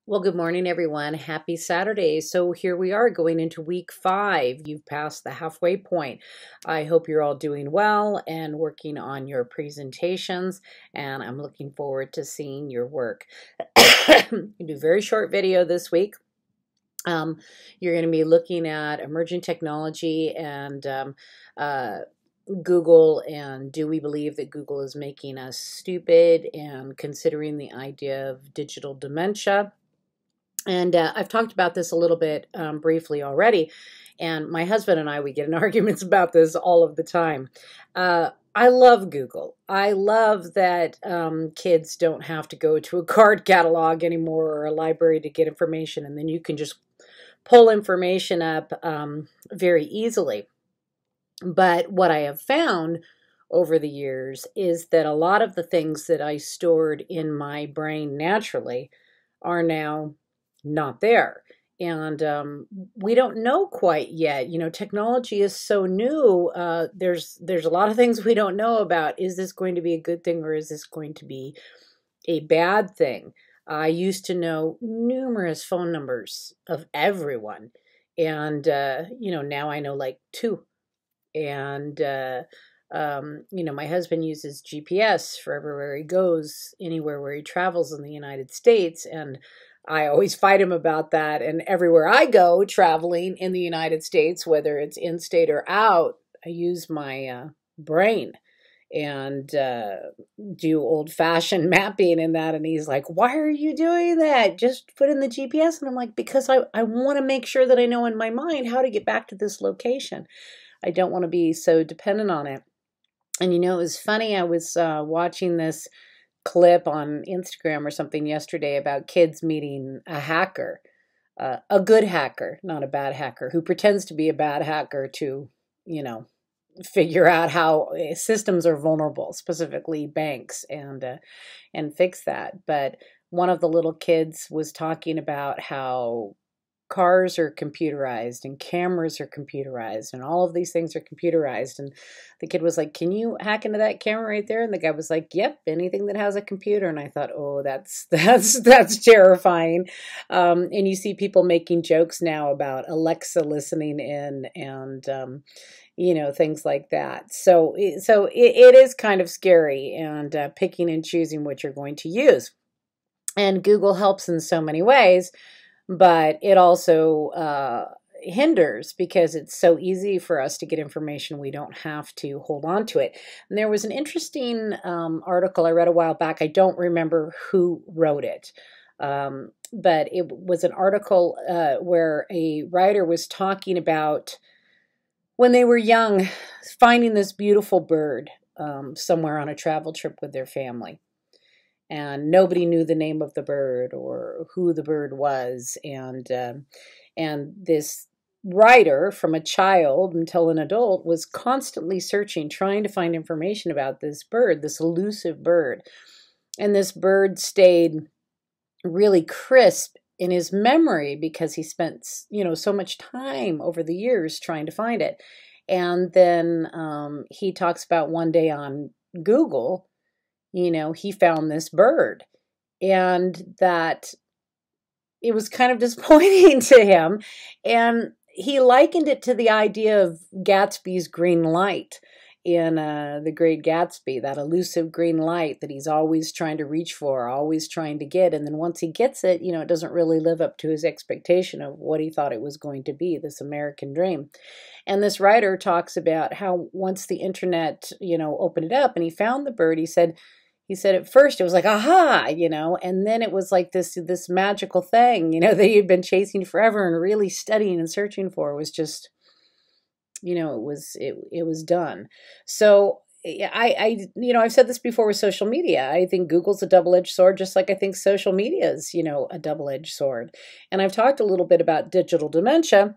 Well, good morning, everyone. Happy Saturday. So here we are going into week 5. You've passed the halfway point. I hope you're all doing well and working on your presentations, and I'm looking forward to seeing your work. You do a very short video this week. You're going to be looking at emerging technology and Google, and do we believe that Google is making us stupid, and considering the idea of digital dementia. And I've talked about this a little bit briefly already. And my husband and I, we get in arguments about this all of the time. I love Google. I love that kids don't have to go to a card catalog anymore or a library to get information. And then you can just pull information up very easily. But what I have found over the years is that a lot of the things that I stored in my brain naturally are now not there. And we don't know quite yet. You know, technology is so new. There's a lot of things we don't know about. Is this going to be a good thing, or is this going to be a bad thing? I used to know numerous phone numbers of everyone, and now I know like 2. And my husband uses GPS for everywhere he goes, anywhere where he travels in the United States, and I always fight him about that. And everywhere I go traveling in the United States, whether it's in-state or out, I use my brain and do old-fashioned mapping and that. And he's like, "Why are you doing that? Just put in the GPS." And I'm like, because I want to make sure that I know in my mind how to get back to this location. I don't want to be so dependent on it. And it was funny. I was watching this clip on Instagram or something yesterday about kids meeting a hacker, a good hacker, not a bad hacker, who pretends to be a bad hacker to, figure out how systems are vulnerable, specifically banks, and fix that. But one of the little kids was talking about how cars are computerized and cameras are computerized and all of these things are computerized. And the kid was like, "Can you hack into that camera right there?" And the guy was like, "Yep, anything that has a computer." And I thought, oh, that's terrifying. And you see people making jokes now about Alexa listening in, and things like that. So it is kind of scary, and picking and choosing what you're going to use. And Google helps in so many ways, but it also hinders, because it's so easy for us to get information. We don't have to hold on to it. And there was an interesting article I read a while back. I don't remember who wrote it, but it was an article where a writer was talking about when they were young, finding this beautiful bird somewhere on a travel trip with their family. And nobody knew the name of the bird or who the bird was. And this writer, from a child until an adult, was constantly searching, trying to find information about this bird, this elusive bird. And this bird stayed really crisp in his memory because he spent, so much time over the years trying to find it. And then he talks about one day on Google, he found this bird, and that it was kind of disappointing to him. And he likened it to the idea of Gatsby's green light in The Great Gatsby, that elusive green light that he's always trying to reach for, always trying to get. And then once he gets it, it doesn't really live up to his expectation of what he thought it was going to be, this American dream. And this writer talks about how once the internet, opened it up and he found the bird, he said at first it was like, aha, and then it was like this magical thing, that he'd been chasing forever and really studying and searching for. Was just, it was done. So I've said this before with social media. I think Google's a double-edged sword, just like I think social media is, a double-edged sword. And I've talked a little bit about digital dementia.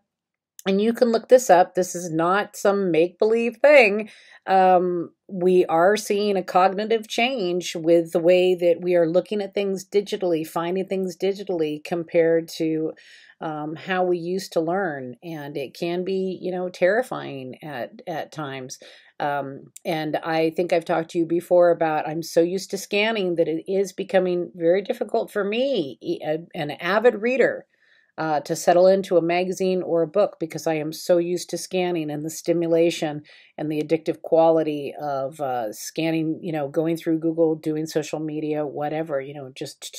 And you can look this up. This is not some make-believe thing. We are seeing a cognitive change with the way that we are looking at things digitally, finding things digitally compared to how we used to learn. And it can be, terrifying at times. And I think I've talked to you before about I'm so used to scanning that it is becoming very difficult for me, an avid reader, to settle into a magazine or a book because I am so used to scanning and the stimulation and the addictive quality of scanning, going through Google, doing social media, whatever, just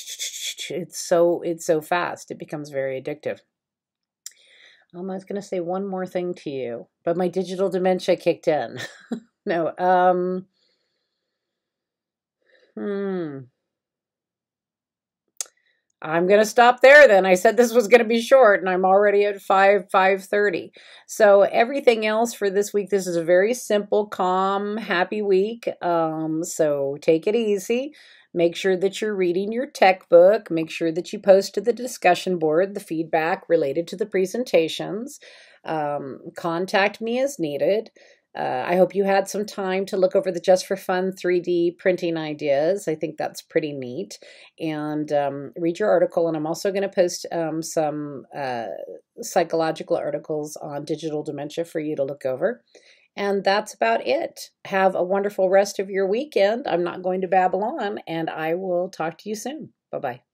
it's so fast. It becomes very addictive. I was going to say one more thing to you, but my digital dementia kicked in. No. I'm going to stop there then. I said this was going to be short and I'm already at 5:30. So everything else for this week, this is a very simple, calm, happy week. So take it easy. Make sure that you're reading your tech book. Make sure that you post to the discussion board the feedback related to the presentations. Contact me as needed. I hope you had some time to look over the Just for Fun 3D printing ideas. I think that's pretty neat. And read your article. And I'm also going to post some psychological articles on digital dementia for you to look over. And that's about it. Have a wonderful rest of your weekend. I'm not going to babble on, and I will talk to you soon. Bye-bye.